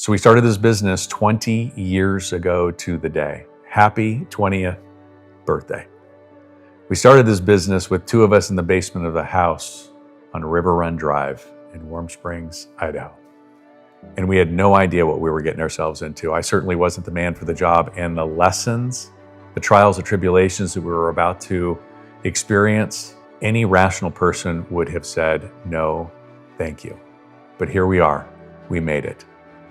So we started this business 20 years ago to the day. Happy 20th birthday. We started this business with two of us in the basement of the house on River Run Drive in Warm Springs, Idaho. And we had no idea what we were getting ourselves into. I certainly wasn't the man for the job, and the lessons, the trials and tribulations that we were about to experience, any rational person would have said, no, thank you. But here we are, we made it.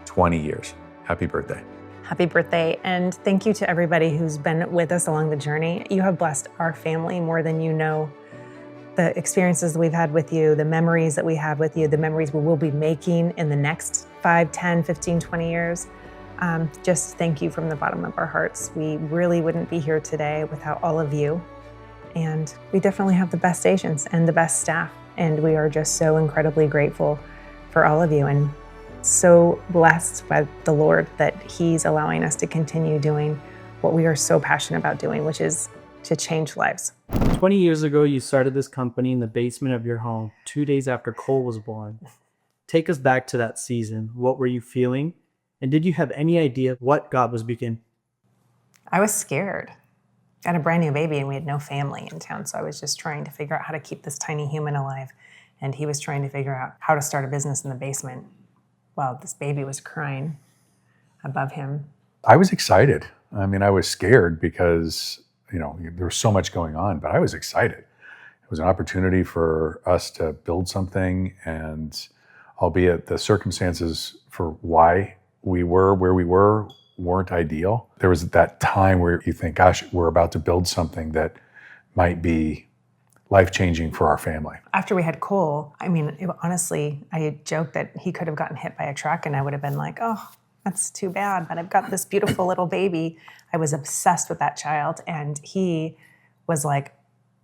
20 years. Happy birthday. Happy birthday, and thank you to everybody who's been with us along the journey. You have blessed our family more than you know. The experiences that we've had with you, the memories that we have with you, the memories we will be making in the next 5, 10, 15, 20 years. Just thank you from the bottom of our hearts. We really wouldn't be here today without all of you. And we definitely have the best agents and the best staff. And we are just so incredibly grateful for all of you, and so blessed by the Lord that He's allowing us to continue doing what we are so passionate about doing, which is to change lives. 20 years ago, you started this company in the basement of your home 2 days after Cole was born. Take us back to that season. What were you feeling? And did you have any idea what God was beginning? I was scared. I had a brand new baby and we had no family in town, so I was just trying to figure out how to keep this tiny human alive. And he was trying to figure out how to start a business in the basement while this baby was crying above him. I was excited. I mean, I was scared because, there was so much going on, but I was excited. It was an opportunity for us to build something, and albeit the circumstances for why we were where we were weren't ideal, there was that time where you think, gosh, we're about to build something that might be life-changing for our family. After we had Cole, honestly, I had joked that he could have gotten hit by a truck and I would have been like, oh, that's too bad, but I've got this beautiful little baby. I was obsessed with that child, and he was like,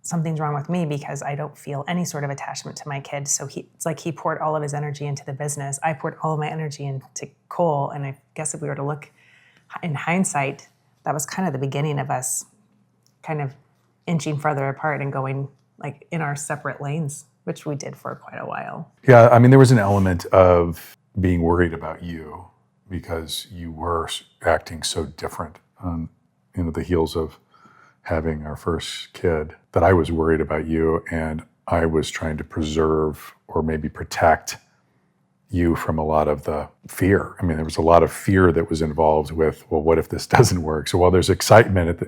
something's wrong with me because I don't feel any sort of attachment to my kid. So it's like he poured all of his energy into the business. I poured all of my energy into Cole, and I guess if we were to look in hindsight, that was kind of the beginning of us kind of inching further apart and going like in our separate lanes, which we did for quite a while. Yeah, there was an element of being worried about you because you were acting so different on the heels of having our first kid, that I was worried about you, and I was trying to preserve or maybe protect you from a lot of the fear. There was a lot of fear that was involved with, well, what if this doesn't work? So while there's excitement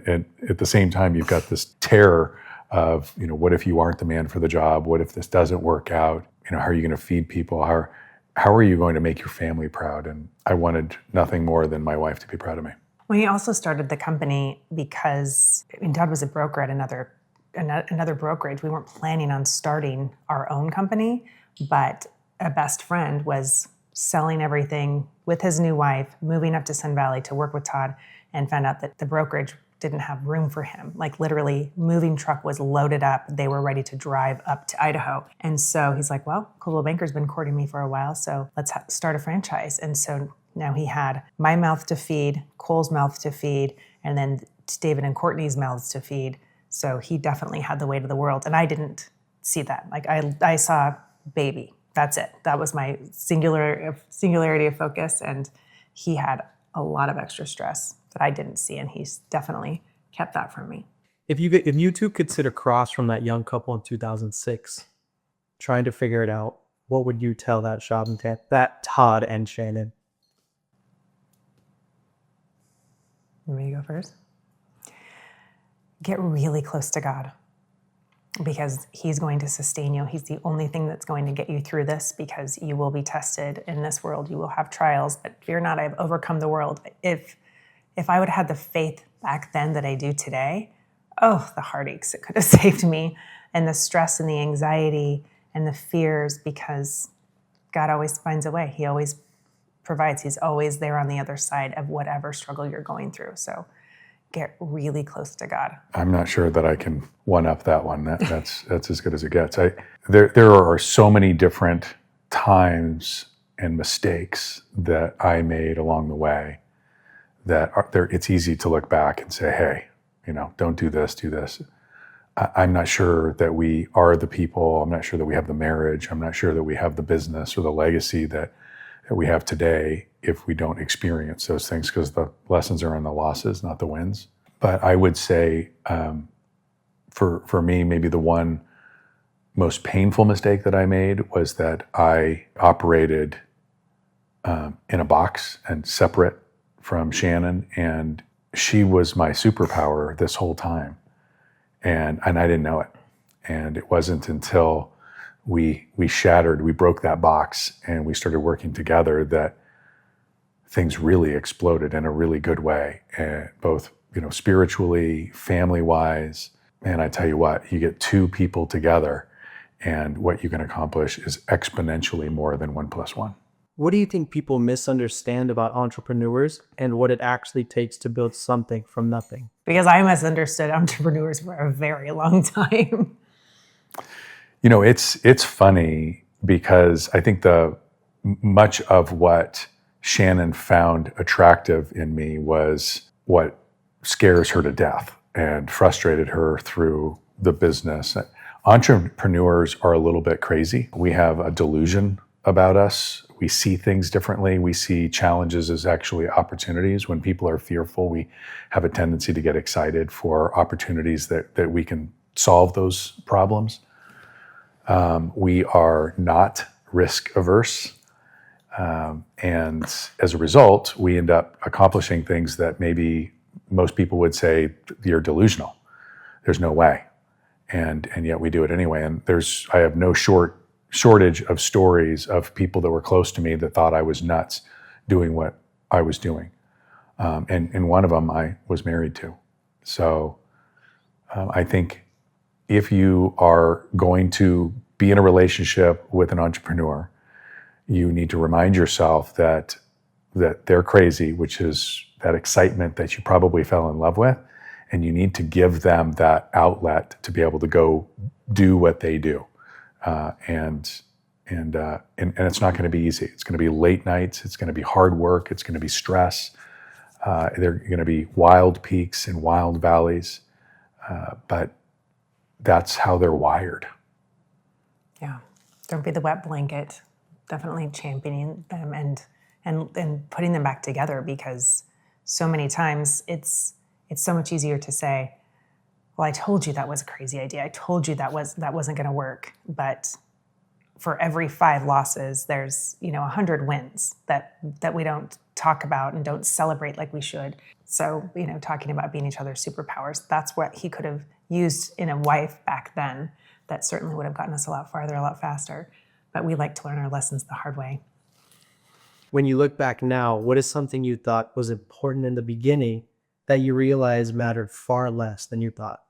at the same time, you've got this terror of, what if you aren't the man for the job? What if this doesn't work out? How are you going to feed people? How are you going to make your family proud? And I wanted nothing more than my wife to be proud of me. We also started the company because Todd was a broker at another brokerage. We weren't planning on starting our own company, but a best friend was selling everything with his new wife, moving up to Sun Valley to work with Todd, and found out that the brokerage didn't have room for him. Like literally, moving truck was loaded up. They were ready to drive up to Idaho. And so he's like, well, Coldwell Banker's been courting me for a while, so let's start a franchise. And so now he had my mouth to feed, Cole's mouth to feed, and then David and Courtney's mouths to feed. So he definitely had the weight of the world. And I didn't see that. Like I saw baby. That's it. That was my singularity of focus. And he had a lot of extra stress that I didn't see. And he's definitely kept that from me. If you two could sit across from that young couple in 2006, trying to figure it out, what would you tell that Todd and Shannon? You want me to go first? Get really close to God, because He's going to sustain you. He's the only thing that's going to get you through this, because you will be tested in this world. You will have trials, but fear not, I've overcome the world. If I would have had the faith back then that I do today, oh, the heartaches it could have saved me, and the stress and the anxiety and the fears, because God always finds a way. He always provides. He's always there on the other side of whatever struggle you're going through. So get really close to God. I'm not sure that I can one up that one. That's as good as it gets. There are so many different times and mistakes that I made along the way that it's easy to look back and say, hey, don't do this, do this. I'm not sure that we are the people. I'm not sure that we have the marriage. I'm not sure that we have the business or the legacy that that we have today if we don't experience those things, because the lessons are in the losses, not the wins. But I would say for me, maybe the one most painful mistake that I made was that I operated in a box and separate from Shannon, and she was my superpower this whole time, and I didn't know it. And it wasn't until we broke that box and we started working together that things really exploded in a really good way, and both spiritually, family-wise. And I tell you what, you get two people together, and what you can accomplish is exponentially more than 1 + 1. What do you think people misunderstand about entrepreneurs and what it actually takes to build something from nothing? Because I misunderstood entrepreneurs for a very long time. It's funny because I think much of what Shannon found attractive in me was what scares her to death and frustrated her through the business. Entrepreneurs are a little bit crazy. We have a delusion about us. We see things differently. We see challenges as actually opportunities. When people are fearful, we have a tendency to get excited for opportunities that we can solve those problems. We are not risk averse. And as a result, we end up accomplishing things that maybe most people would say, you're delusional. There's no way. And yet we do it anyway. And I have no shortage of stories of people that were close to me that thought I was nuts doing what I was doing. And one of them I was married to. So I think if you are going to be in a relationship with an entrepreneur, you need to remind yourself that they're crazy, which is that excitement that you probably fell in love with, and you need to give them that outlet to be able to go do what they do. And it's not going to be easy. It's going to be late nights. It's going to be hard work. It's going to be stress. There are going to be wild peaks and wild valleys. But that's how they're wired. Yeah. Don't be the wet blanket. Definitely championing them and putting them back together, because so many times it's so much easier to say, well, I told you that was a crazy idea. I told you that wasn't going to work. But for every 5 losses, there's 100 wins that we don't talk about and don't celebrate like we should. So talking about being each other's superpowers, that's what he could have used in a wife back then. That certainly would have gotten us a lot farther, a lot faster. But we like to learn our lessons the hard way. When you look back now, what is something you thought was important in the beginning that you realize mattered far less than you thought?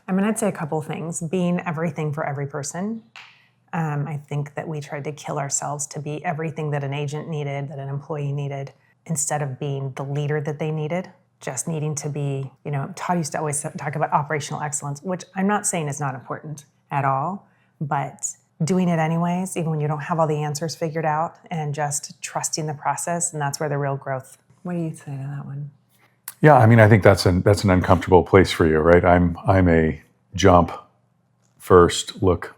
I'd say a couple things. Being everything for every person. I think that we tried to kill ourselves to be everything that an agent needed, that an employee needed, instead of being the leader that they needed. Just needing to be, Todd used to always talk about operational excellence, which I'm not saying is not important at all, but doing it anyways, even when you don't have all the answers figured out, and just trusting the process. And that's where the real growth. What do you say to that one? Yeah, I think that's an uncomfortable place for you, right? I'm a jump first, look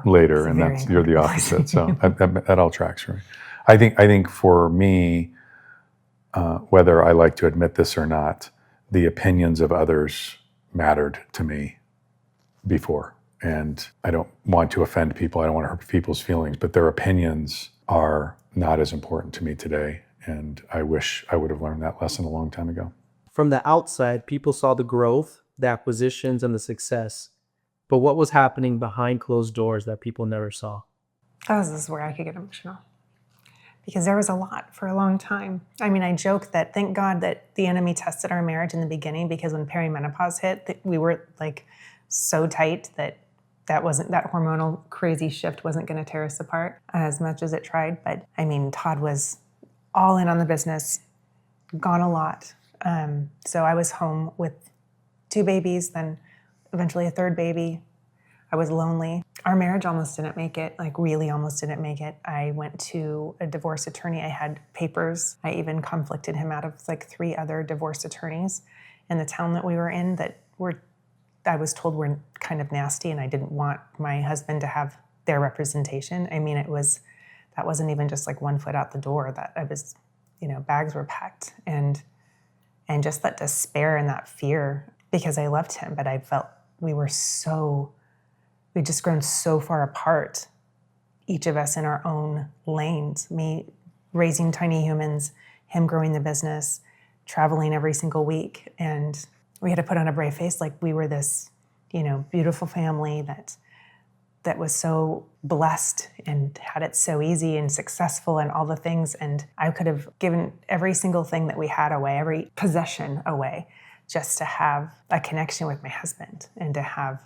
later, and you're the opposite. So that all tracks for me. I think for me, whether I like to admit this or not, the opinions of others mattered to me before. And I don't want to offend people. I don't want to hurt people's feelings, but their opinions are not as important to me today. And I wish I would have learned that lesson a long time ago. From the outside, people saw the growth, the acquisitions, and the success. But what was happening behind closed doors that people never saw? Oh, this is where I could get emotional. Because there was a lot for a long time. I joke that thank God that the enemy tested our marriage in the beginning, because when perimenopause hit, we were so tight that hormonal crazy shift wasn't going to tear us apart as much as it tried. But Todd was all in on the business, gone a lot. So I was home with 2 babies, then eventually a 3rd baby. I was lonely. Our marriage almost didn't make it, really almost didn't make it. I went to a divorce attorney. I had papers. I even conflicted him out of 3 other divorce attorneys in the town that we were in I was told were kind of nasty, and I didn't want my husband to have their representation. that wasn't even just like one foot out the door, that I was, bags were packed, and just that despair and that fear, because I loved him, but I felt we'd just grown so far apart, each of us in our own lanes, me raising tiny humans, him growing the business, traveling every single week. And we had to put on a brave face like we were this, beautiful family that was so blessed and had it so easy and successful and all the things. And I could have given every single thing that we had away, every possession away, just to have a connection with my husband and to have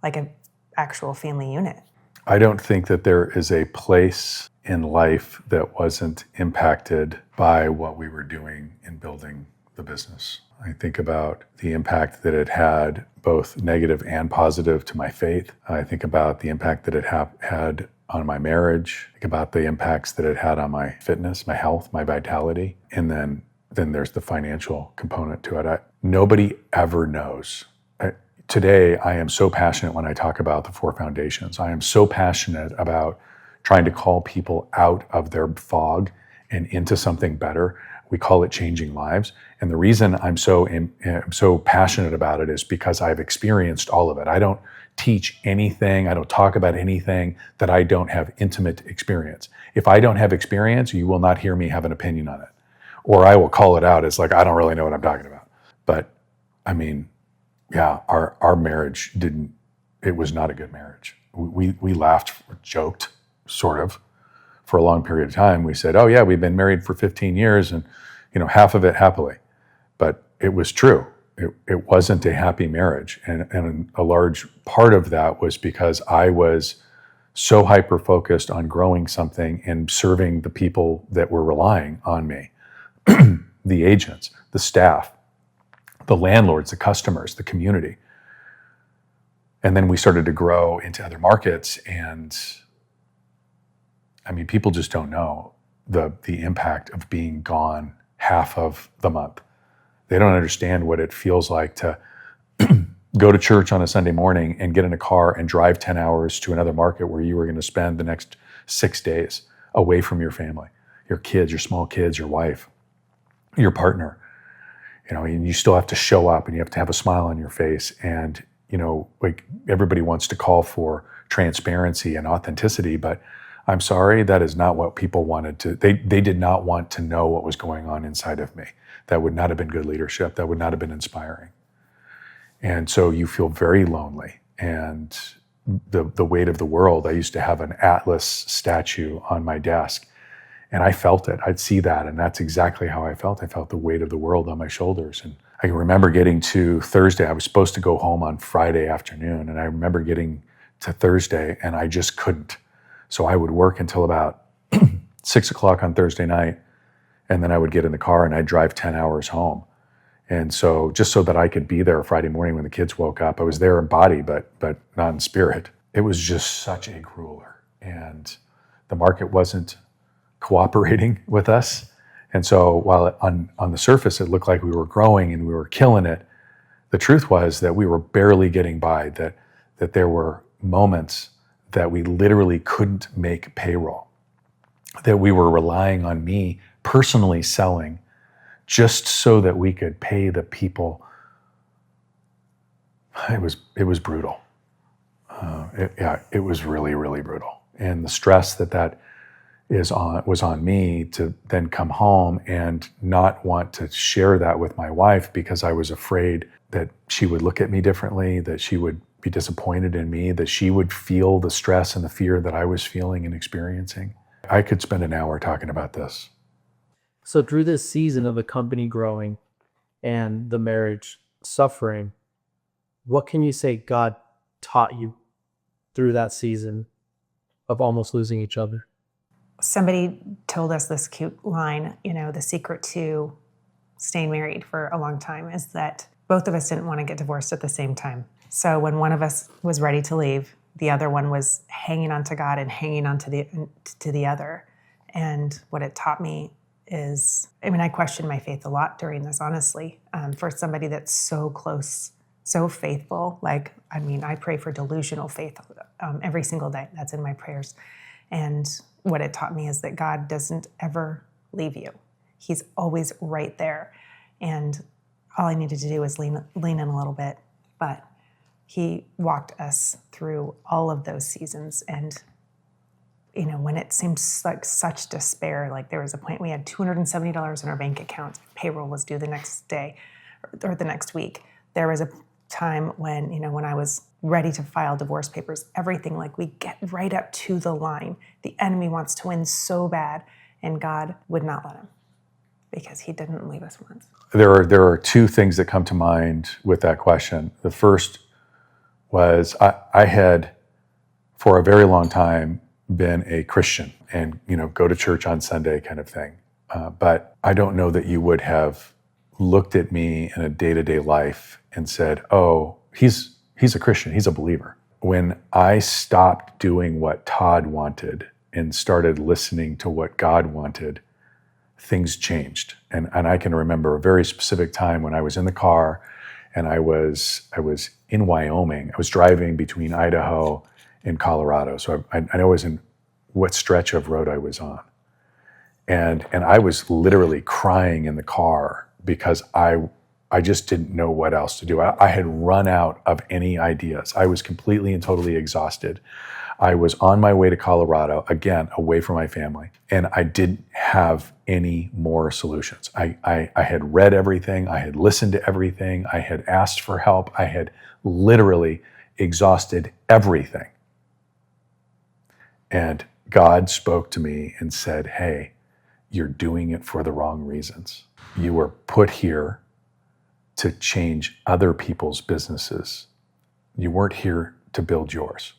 like an actual family unit. I don't think that there is a place in life that wasn't impacted by what we were doing in building the business. I think about the impact that it had, both negative and positive, to my faith. I think about the impact that it had on my marriage. I think about the impacts that it had on my fitness, my health, my vitality. And then there's the financial component to it. Nobody ever knows. Today, I am so passionate when I talk about the 4 foundations. I am so passionate about trying to call people out of their fog and into something better. We call it changing lives. And the reason I'm so passionate about it is because I've experienced all of it. I don't teach anything, I don't talk about anything that I don't have intimate experience. If I don't have experience, you will not hear me have an opinion on it. Or I will call it out as like, I don't really know what I'm talking about. But I mean, yeah, our marriage it was not a good marriage. We laughed, joked, sort of, for a long period of time. We said, oh yeah, we've been married for 15 years and, half of it happily. But it was true. It wasn't a happy marriage. And a large part of that was because I was so hyper-focused on growing something and serving the people that were relying on me, the agents, the staff, the landlords, the customers, the community. And then we started to grow into other markets. And I mean, people just don't know the impact of being gone half of the month. They don't understand what it feels like to go to church on a Sunday morning and get in a car and drive 10 hours to another market where you were going to spend the next 6 days away from your family, your kids, your small kids, your wife, your partner. And you still have to show up and you have to have a smile on your face. And, like everybody wants to call for transparency and authenticity, but I'm sorry, that is not what people wanted to. They did not want to know what was going on inside of me. That would not have been good leadership. That would not have been inspiring. And so you feel very lonely. And the weight of the world, I used to have an Atlas statue on my desk. And I felt it. I'd see that. And that's exactly how I felt. I felt the weight of the world on my shoulders. And I can remember getting to Thursday. I was supposed to go home on Friday afternoon. And I remember getting to Thursday and I just couldn't. So I would work until about 6 o'clock on Thursday night. And then I would get in the car and I'd drive 10 hours home. And so just so that I could be there Friday morning when the kids woke up, I was there in body, but not in spirit. It was just such a grueler. And the market wasn't cooperating with us. And so while on the surface, it looked like we were growing and we were killing it, the truth was that we were barely getting by, that there were moments that we literally couldn't make payroll, that we were relying on me personally selling just so that we could pay the people. It was brutal. It was really, really brutal. And the stress that was on me to then come home and not want to share that with my wife because I was afraid that she would look at me differently, that she would be disappointed in me, that she would feel the stress and the fear that I was feeling and experiencing. I could spend an hour talking about this. So through this season of the company growing and the marriage suffering, what can you say God taught you through that season of almost losing each other? Somebody told us this cute line, the secret to staying married for a long time is that both of us didn't want to get divorced at the same time. So when one of us was ready to leave, the other one was hanging on to God and hanging on to the other. And what it taught me is, I questioned my faith a lot during this, honestly. For somebody that's so close, so faithful, I pray for delusional faith every single day. That's in my prayers. And what it taught me is that God doesn't ever leave you. He's always right there. And all I needed to do was lean in a little bit. But he walked us through all of those seasons. And, when it seemed like such despair, like there was a point we had $270 in our bank account, payroll was due the next day or the next week. There was a time when, when I was ready to file divorce papers, everything, like we get right up to the line. The enemy wants to win so bad, and God would not let him, because he didn't leave us once. There are two things that come to mind with that question. The first was I had, for a very long time, been a Christian and, go to church on Sunday kind of thing. But I don't know that you would have looked at me in a day-to-day life and said, oh, he's a Christian, he's a believer. When I stopped doing what Todd wanted and started listening to what God wanted, things changed. And I can remember a very specific time when I was in the car and I was in Wyoming. I was driving between Idaho and Colorado. So I was in what stretch of road I was on. And I was literally crying in the car because I just didn't know what else to do. I had run out of any ideas. I was completely and totally exhausted. I was on my way to Colorado, again, away from my family, and I didn't have any more solutions. I had read everything. I had listened to everything. I had asked for help. I had literally exhausted everything. And God spoke to me and said, hey, you're doing it for the wrong reasons. You were put here to change other people's businesses. You weren't here to build yours.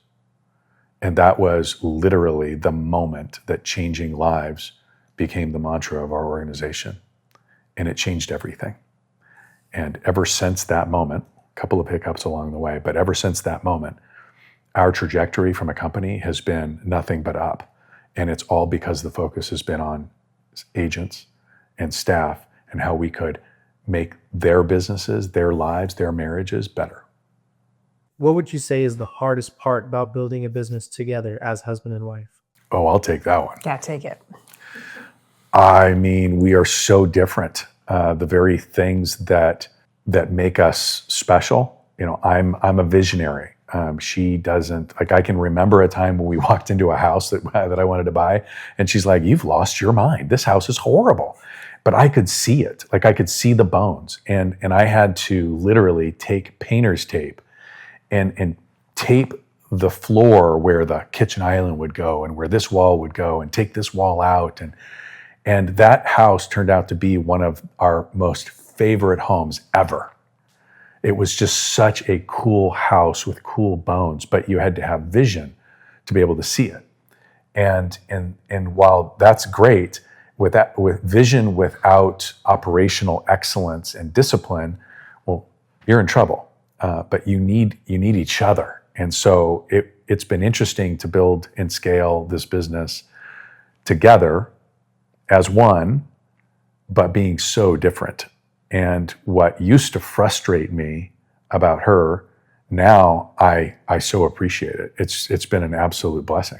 And that was literally the moment that changing lives became the mantra of our organization. And it changed everything. And ever since that moment, a couple of hiccups along the way, but ever since that moment, our trajectory from a company has been nothing but up. And it's all because the focus has been on agents and staff and how we could make their businesses, their lives, their marriages better. What would you say is the hardest part about building a business together as husband and wife? Oh, I'll take that one. Yeah, take it. I mean, we are so different. The very things that make us special. I'm a visionary. She doesn't. Like, I can remember a time when we walked into a house that I wanted to buy, and she's like, "You've lost your mind. This house is horrible." But I could see it. Like, I could see the bones, and I had to literally take painter's tape and tape the floor where the kitchen island would go and where this wall would go, and take this wall out, and that house turned out to be one of our most favorite homes ever. It was just such a cool house with cool bones, but you had to have vision to be able to see it. And while that's great, with vision without operational excellence and discipline, well, you're in trouble. But you need each other. And so it's been interesting to build and scale this business together as one, but being so different. And what used to frustrate me about her, now I so appreciate it. It's been an absolute blessing.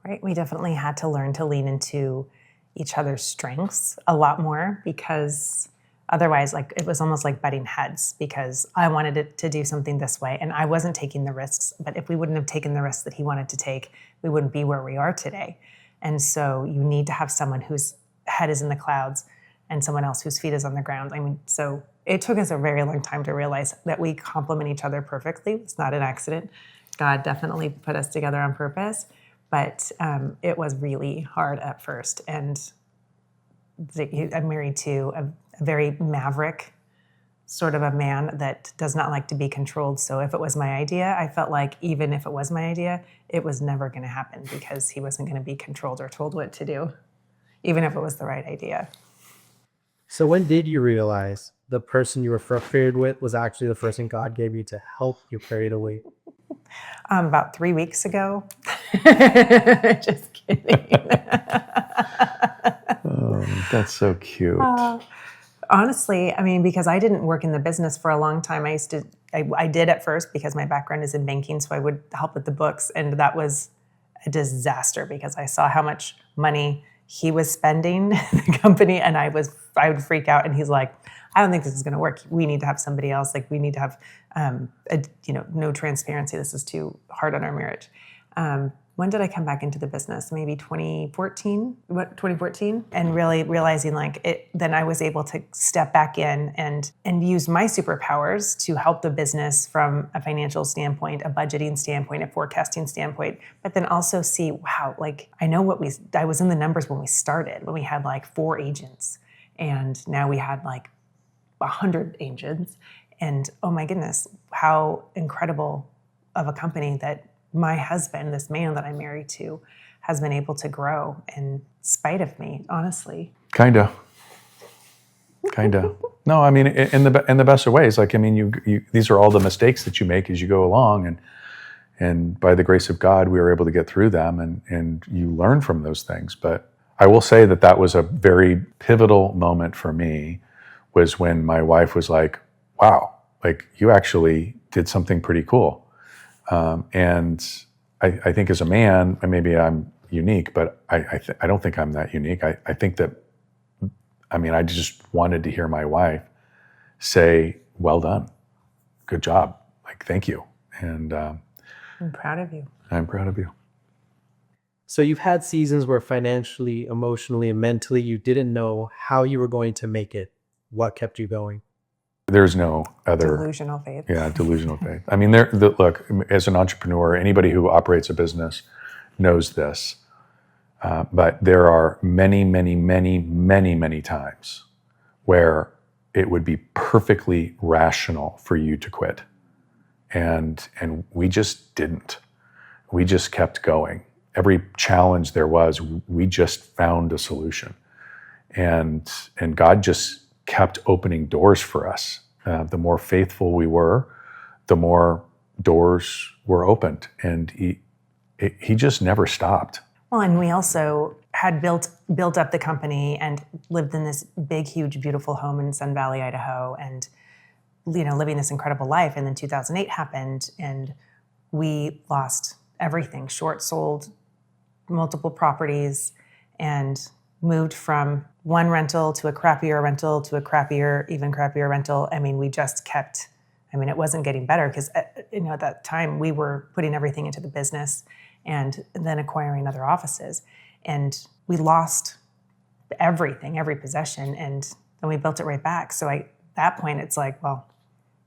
Right. We definitely had to learn to lean into each other's strengths a lot more, because otherwise, like, it was almost like butting heads, because I wanted it to do something this way and I wasn't taking the risks. But if we wouldn't have taken the risks that he wanted to take, we wouldn't be where we are today. And so you need to have someone whose head is in the clouds and someone else whose feet is on the ground. I mean, so it took us a very long time to realize that we complement each other perfectly. It's not an accident. God definitely put us together on purpose, but it was really hard at first. And I'm married to a very maverick sort of a man that does not like to be controlled. So if it was my idea, I felt like even if it was my idea, it was never going to happen, because he wasn't going to be controlled or told what to do, even if it was the right idea. So when did you realize the person you were frustrated with was actually the person God gave you to help you carry the weight? About 3 weeks ago. Just kidding. Oh, that's so cute. Honestly, I mean, because I didn't work in the business for a long time. I did at first because my background is in banking, so I would help with the books, and that was a disaster because I saw how much money he was spending in the company, and I would freak out. And he's like, I don't think this is going to work. We need to have somebody else. Like, we need to have, no transparency. This is too hard on our marriage. When did I come back into the business? Maybe 2014, and really realizing then I was able to step back in and use my superpowers to help the business from a financial standpoint, a budgeting standpoint, a forecasting standpoint, but then also see, wow, I know I was in the numbers when we started, when we had 4 agents, and now we had 100 agents, and oh my goodness, how incredible of a company that my husband, this man that I'm married to, has been able to grow in spite of me, honestly. Kinda. No, I mean, in the best of ways. These are all the mistakes that you make as you go along, and by the grace of God, we were able to get through them, and you learn from those things. But I will say that was a very pivotal moment for me, was when my wife was like, wow, you actually did something pretty cool. And I think as a man, and maybe I'm unique, but I don't think I'm that unique. I think that, I just wanted to hear my wife say, well done, good job, thank you. And I'm proud of you. I'm proud of you. So you've had seasons where financially, emotionally, and mentally, you didn't know how you were going to make it. What kept you going? There's no other delusional faith. Yeah, delusional faith. Look, as an entrepreneur, anybody who operates a business knows this. But there are many, many, many, many, many times where it would be perfectly rational for you to quit, and we just didn't. We just kept going. Every challenge there was, we just found a solution, and God just kept opening doors for us. The more faithful we were, the more doors were opened, and he just never stopped. Well, and we also had built up the company and lived in this big, huge, beautiful home in Sun Valley, Idaho, and living this incredible life. And then 2008 happened, and we lost everything. Short sold multiple properties, and moved from one rental to a crappier rental to a crappier, even crappier rental. We just kept, it wasn't getting better because, at that time we were putting everything into the business and then acquiring other offices. And we lost everything, every possession, and then we built it right back. So at that point, it's well,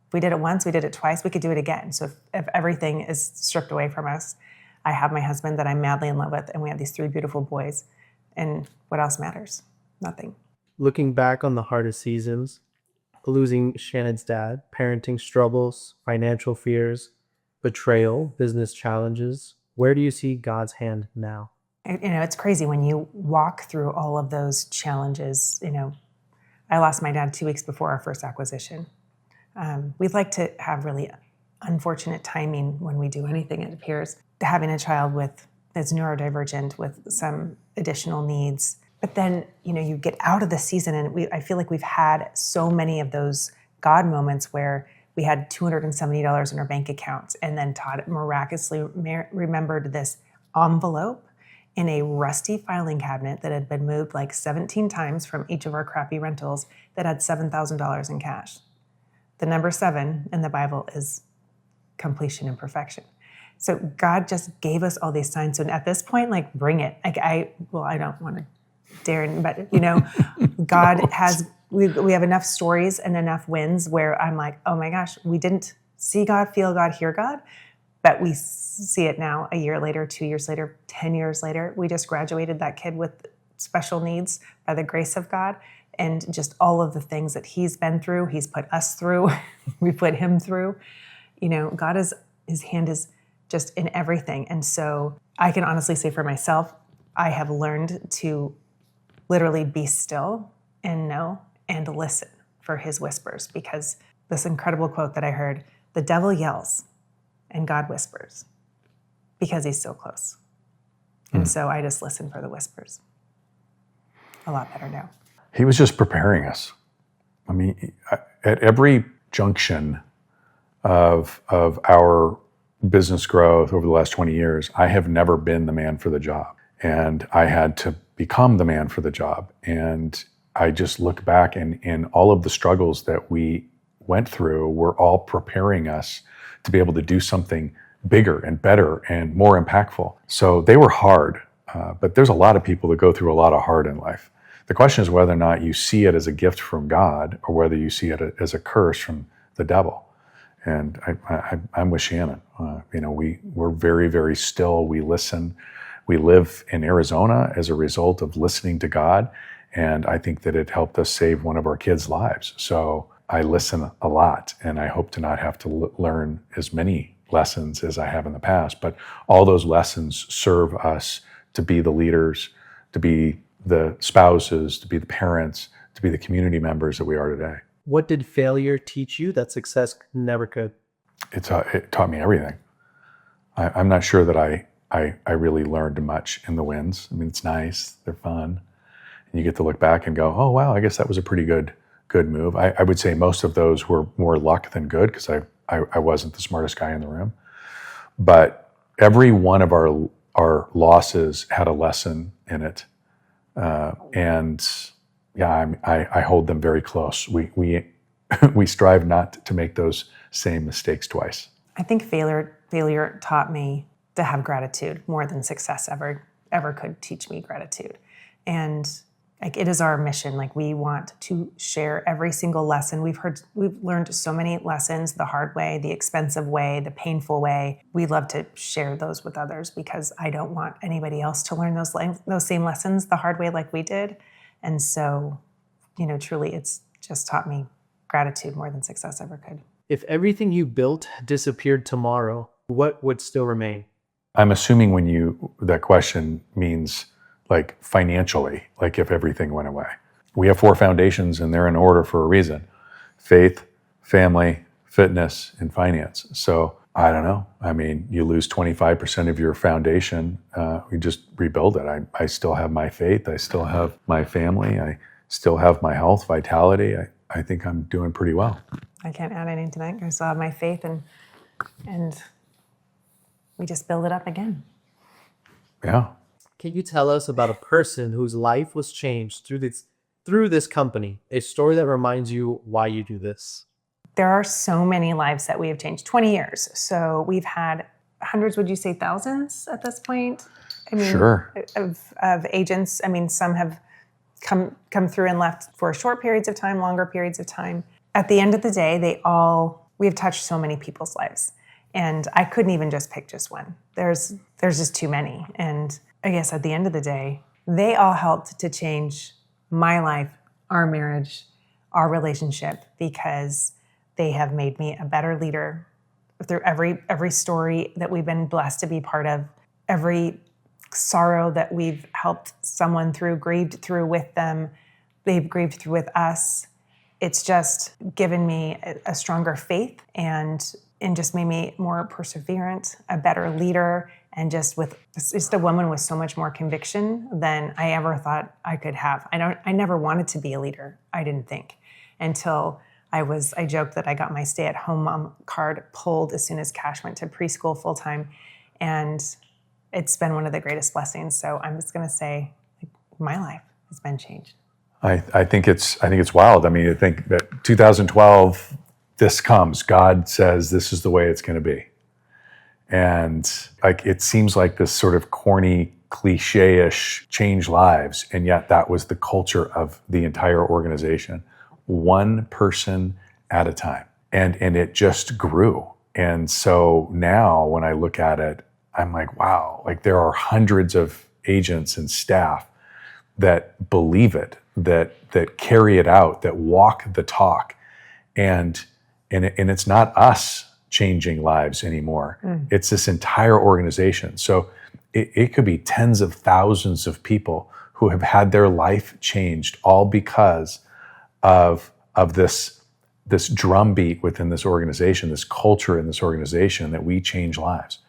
if we did it once, we did it twice, we could do it again. So if everything is stripped away from us, I have my husband that I'm madly in love with, and we have these 3 beautiful boys. And what else matters? Nothing. Looking back on the hardest seasons, losing Shannon's dad, parenting struggles, financial fears, betrayal, business challenges, where do you see God's hand now? It's crazy when you walk through all of those challenges. I lost my dad 2 weeks before our first acquisition. We'd like to have really unfortunate timing when we do anything, it appears. Having a child that's neurodivergent with some additional needs. But then, you get out of the season, and I feel like we've had so many of those God moments where we had $270 in our bank account, and then Todd miraculously remembered this envelope in a rusty filing cabinet that had been moved 17 times from each of our crappy rentals that had $7,000 in cash. The number 7 in the Bible is completion and perfection. So God just gave us all these signs. So at this point, bring it. I don't want to dare, but God has, we have enough stories and enough wins where I'm oh my gosh, we didn't see God, feel God, hear God, but we see it now a year later, 2 years later, 10 years later. We just graduated that kid with special needs by the grace of God, and just all of the things that he's been through, he's put us through, we put him through. His hand is just in everything. And so I can honestly say for myself, I have learned to literally be still and know and listen for his whispers, because this incredible quote that I heard, the devil yells and God whispers because he's so close. And so I just listen for the whispers. A lot better now. He was just preparing us. At every junction of our business growth over the last 20 years, I have never been the man for the job. And I had to become the man for the job. And I just look back and all of the struggles that we went through were all preparing us to be able to do something bigger and better and more impactful. So they were hard, but there's a lot of people that go through a lot of hard in life. The question is whether or not you see it as a gift from God or whether you see it as a curse from the devil. And I'm with Shannon. We're very, very still. We listen. We live in Arizona as a result of listening to God. And I think that it helped us save one of our kids' lives. So I listen a lot, and I hope to not have to learn as many lessons as I have in the past. But all those lessons serve us to be the leaders, to be the spouses, to be the parents, to be the community members that we are today. What did failure teach you that success never could? It taught me everything. I'm not sure that I really learned much in the wins. I mean, it's nice, they're fun. And you get to look back and go, oh, wow, I guess that was a pretty good move. I would say most of those were more luck than good because I wasn't the smartest guy in the room. But every one of our losses had a lesson in it. I hold them very close. We strive not to make those same mistakes twice. I think failure taught me to have gratitude more than success ever could teach me gratitude. And it is our mission. We want to share every single lesson. We've learned so many lessons, the hard way, the expensive way, the painful way. We love to share those with others because I don't want anybody else to learn those same lessons the hard way like we did. And so, truly it's just taught me gratitude more than success ever could. If everything you built disappeared tomorrow, what would still remain? I'm assuming that question means financially, if everything went away. We have 4 foundations and they're in order for a reason: faith, family, fitness, and finance. So I don't know. I mean, you lose 25% of your foundation, we just rebuild it. I still have my faith. I still have my family. I still have my health, vitality. I think I'm doing pretty well. I can't add anything to that. I still have my faith and we just build it up again. Yeah. Can you tell us about a person whose life was changed through this company? A story that reminds you why you do this. There are so many lives that we have changed. 20 years. So we've had hundreds, would you say thousands at this point? I mean, sure. Of agents. I mean, some have come through and left for short periods of time, longer periods of time. At the end of the day, we have touched so many people's lives. And I couldn't even just pick just one. There's just too many. And I guess at the end of the day, they all helped to change my life, our marriage, our relationship, because they have made me a better leader through every story that we've been blessed to be part of, every sorrow that we've helped someone through, grieved through with them, they've grieved through with us. It's just given me a stronger faith and just made me more perseverant, a better leader, and just a woman with so much more conviction than I ever thought I could have. I never wanted to be a leader, I didn't think, until I joked that I got my stay-at-home mom card pulled as soon as Cash went to preschool full-time, and it's been one of the greatest blessings. So I'm just going to say, my life has been changed. I think it's wild. I mean, I think that 2012, this comes. God says this is the way it's going to be, and it seems like this sort of corny, cliche-ish change lives, and yet that was the culture of the entire organization. One person at a time, and it just grew. And so now when I look at it, I'm like, wow, there are hundreds of agents and staff that believe it, that carry it out, that walk the talk, and it's not us changing lives anymore. It's this entire organization. So it could be tens of thousands of people who have had their life changed all because of this drumbeat within this organization, this culture in this organization that we change lives,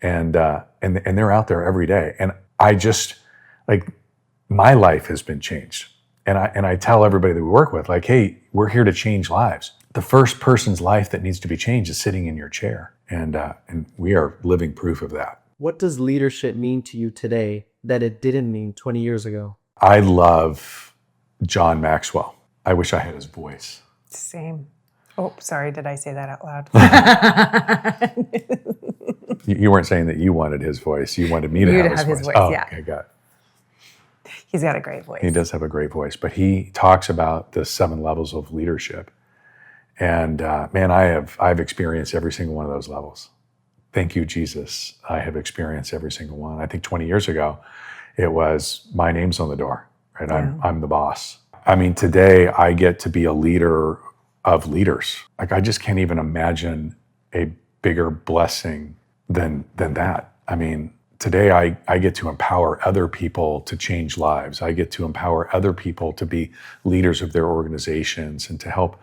and they're out there every day. And I just my life has been changed, and I tell everybody that we work with, hey, we're here to change lives. The first person's life that needs to be changed is sitting in your chair, And we are living proof of that. What does leadership mean to you today that it didn't mean 20 years ago? I love John Maxwell. I wish I had his voice. Same. Oh, sorry. Did I say that out loud? You weren't saying that you wanted his voice. You wanted me to have his voice. Oh, yeah. okay, got it. He's got a great voice. He does have a great voice, but he talks about the 7 levels of leadership. And man, I've experienced every single one of those levels. Thank you, Jesus. I have experienced every single one. I think 20 years ago, it was my name's on the door, right? Yeah. I'm the boss. I mean, today I get to be a leader of leaders. Like, I just can't even imagine a bigger blessing than that. I mean, today I get to empower other people to change lives. I get to empower other people to be leaders of their organizations and to help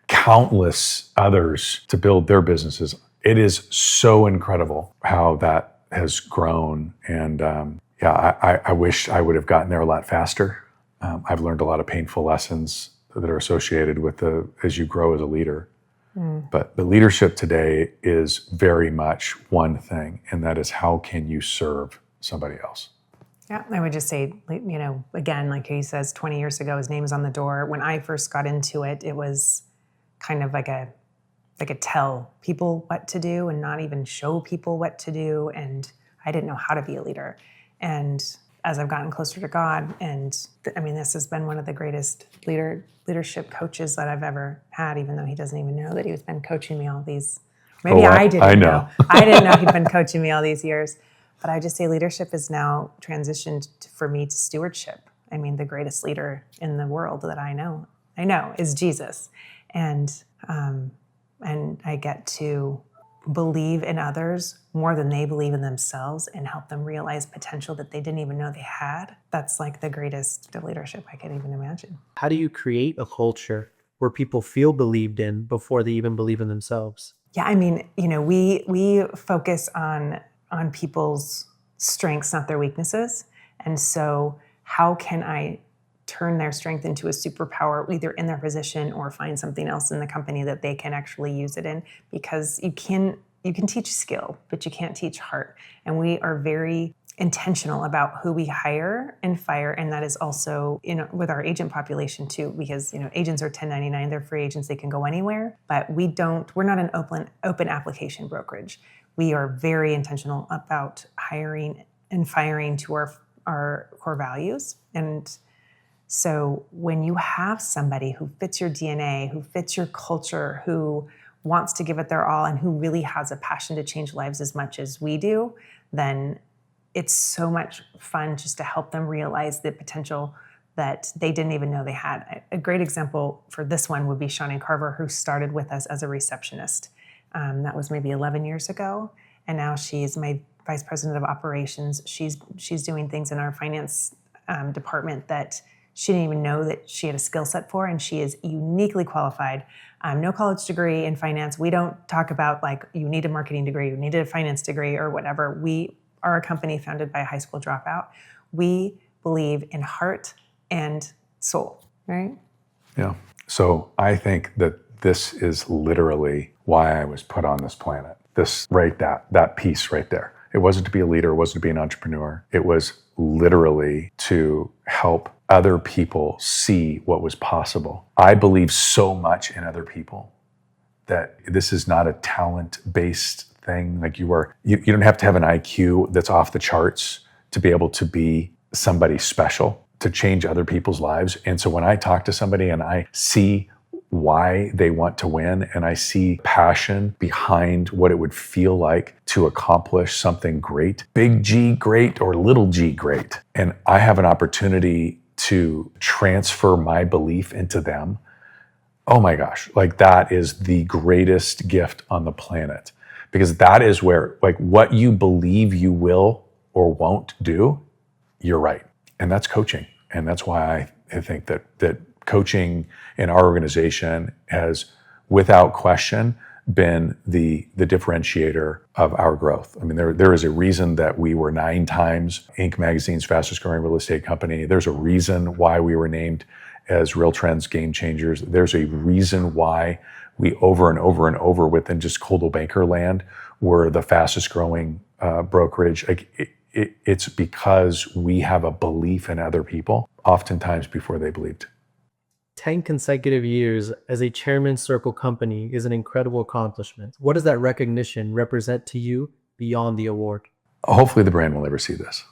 countless others to build their businesses. It is so incredible how that has grown. And I wish I would have gotten there a lot faster. I've learned a lot of painful lessons that are associated with as you grow as a leader. But the leadership today is very much one thing, and that is, how can you serve somebody else? Yeah, I would just say, again, like he says, 20 years ago, his name is on the door. When I first got into it, it was kind of like a tell people what to do and not even show people what to do. And I didn't know how to be a leader. And as I've gotten closer to God, and this has been one of the greatest leadership coaches that I've ever had, even though he doesn't even know that he's been coaching me all these. Maybe I didn't know. I didn't know he'd been coaching me all these years. But I just say leadership is now transitioned for me to stewardship. I mean, the greatest leader in the world that I know is Jesus. And I get to believe in others more than they believe in themselves and help them realize potential that they didn't even know they had. That's like the greatest of leadership I could even imagine. How do you create a culture where people feel believed in before they even believe in themselves? Yeah, I mean, we focus on people's strengths, not their weaknesses. And so how can I turn their strength into a superpower, either in their position or find something else in the company that they can actually use it in? Because you can teach skill, but you can't teach heart. And we are very intentional about who we hire and fire. And that is also with our agent population too, because agents are 1099, they're free agents, they can go anywhere, but we're not an open application brokerage. We are very intentional about hiring and firing to our core values. And so when you have somebody who fits your DNA, who fits your culture, who wants to give it their all, and who really has a passion to change lives as much as we do, then it's so much fun just to help them realize the potential that they didn't even know they had. A great example for this one would be Shawnee Carver, who started with us as a receptionist. That was maybe 11 years ago. And now she's my vice president of operations. She's doing things in our finance department that she didn't even know that she had a skill set for, and she is uniquely qualified. No college degree in finance. We don't talk about like, you need a marketing degree, you need a finance degree or whatever. We are a company founded by a high school dropout. We believe in heart and soul, right? Yeah. So I think that this is literally why I was put on this planet. That piece right there. It wasn't to be a leader, it wasn't to be an entrepreneur. It was literally to help other people see what was possible. I believe so much in other people that this is not a talent-based thing. Like you don't have to have an IQ that's off the charts to be able to be somebody special, to change other people's lives. And so when I talk to somebody and I see why they want to win, and I see passion behind what it would feel like to accomplish something great, big G great or little g great, and I have an opportunity to transfer my belief into them, oh my gosh, like that is the greatest gift on the planet. Because that is where, like, what you believe you will or won't do, you're right. And that's coaching. And that's why I think that coaching in our organization has, without question, been the differentiator of our growth. I mean, there is a reason that we were 9 times Inc. magazine's fastest growing real estate company. There's a reason why we were named as real trends, game changers. There's a reason why we over and over and over within just Coldwell Banker land were the fastest growing brokerage. It's because we have a belief in other people, oftentimes before they believed. 10 consecutive years as a Chairman's Circle company is an incredible accomplishment. What does that recognition represent to you beyond the award? Hopefully the brand will never see this.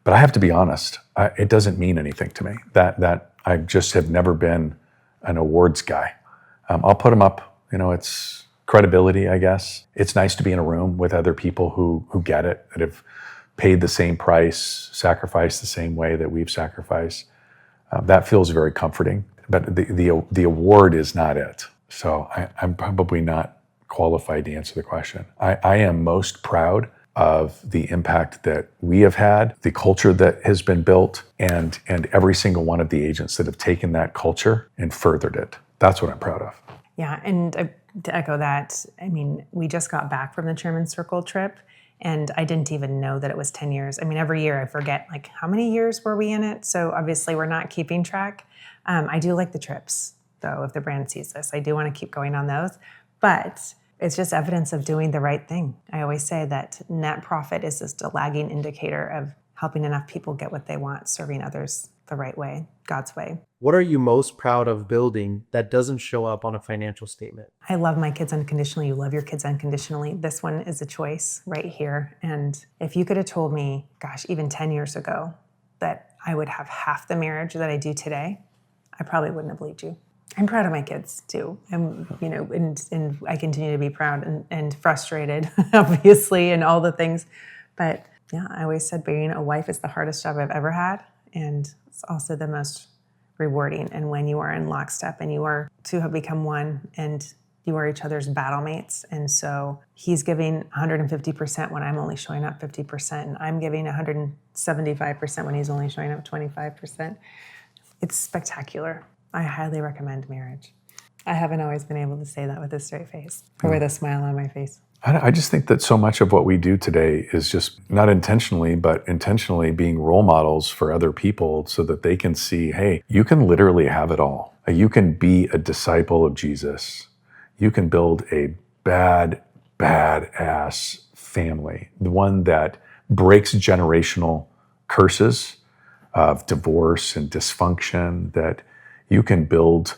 But I have to be honest, it doesn't mean anything to me. That I just have never been an awards guy. I'll put them up. It's credibility, I guess. It's nice to be in a room with other people who get it, that have paid the same price, sacrificed the same way that we've sacrificed. That feels very comforting. But the award is not it. So I'm probably not qualified to answer the question. I am most proud of the impact that we have had, the culture that has been built, and every single one of the agents that have taken that culture and furthered it. That's what I'm proud of. Yeah, and to echo that, we just got back from the Chairman's Circle trip, and I didn't even know that it was 10 years. Every year I forget, how many years were we in it? So obviously we're not keeping track. I do like the trips, though, if the brand sees this. I do want to keep going on those. But it's just evidence of doing the right thing. I always say that net profit is just a lagging indicator of helping enough people get what they want, serving others the right way, God's way. What are you most proud of building that doesn't show up on a financial statement? I love my kids unconditionally. You love your kids unconditionally. This one is a choice right here. And if you could have told me, even 10 years ago, that I would have half the marriage that I do today, I probably wouldn't have believed you. I'm proud of my kids too. And I continue to be proud and frustrated, obviously, and all the things. But yeah, I always said being a wife is the hardest job I've ever had. And it's also the most rewarding. And when you are in lockstep and you are to have become one and you are each other's battle mates. And so he's giving 150% when I'm only showing up 50%. And I'm giving 175% when he's only showing up 25%. It's spectacular. I highly recommend marriage. I haven't always been able to say that with a straight face or with a smile on my face. I just think that so much of what we do today is just not intentionally, but intentionally being role models for other people so that they can see, hey, you can literally have it all. You can be a disciple of Jesus. You can build a badass family, the one that breaks generational curses of divorce and dysfunction, that you can build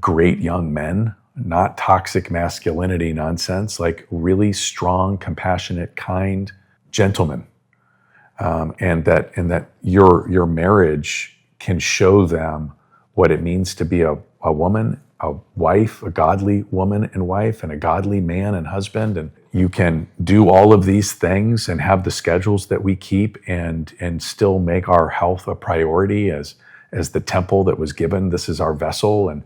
great young men, not toxic masculinity nonsense, like really strong, compassionate, kind gentlemen, and that your marriage can show them what it means to be a woman, a wife, a godly woman and wife, and a godly man and husband. And you can do all of these things and have the schedules that we keep and still make our health a priority as the temple that was given. This is our vessel, and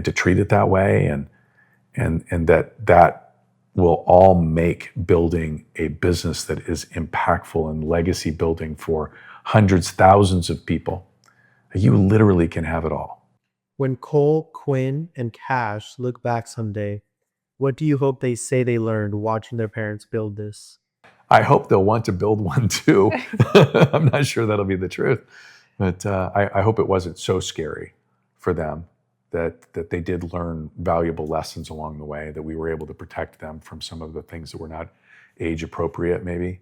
to treat it that way, and that will all make building a business that is impactful and legacy building for hundreds, thousands of people. You literally can have it all. When Cole, Quinn, and Cash look back someday, what do you hope they say they learned watching their parents build this? I hope they'll want to build one too. I'm not sure that'll be the truth, but I hope it wasn't so scary for them, that they did learn valuable lessons along the way, that we were able to protect them from some of the things that were not age appropriate maybe.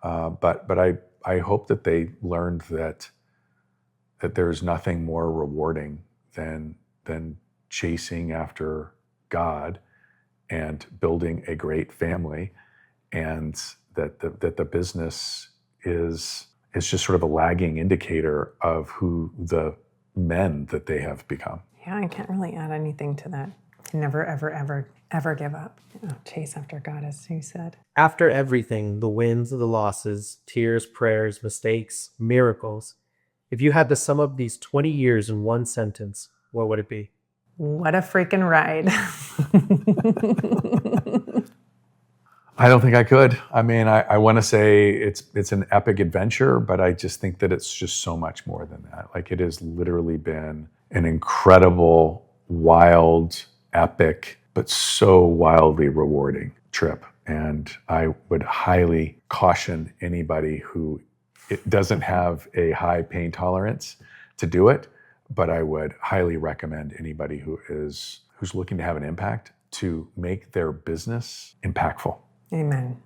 But I hope that they learned that there's nothing more rewarding than chasing after God and building a great family, and that the business is just sort of a lagging indicator of who the men that they have become. Yeah, I can't really add anything to that. Never, ever, ever, ever give up. Chase after God, as you said. After everything, the wins, the losses, tears, prayers, mistakes, miracles, if you had to sum up these 20 years in one sentence, what would it be? What a freaking ride. I don't think I could. I want to say it's an epic adventure, but I just think that it's just so much more than that. Like, it has literally been an incredible, wild, epic, but so wildly rewarding trip. And I would highly caution anybody who doesn't have a high pain tolerance to do it. but I would highly recommend anybody who's looking to have an impact to make their business impactful. Amen.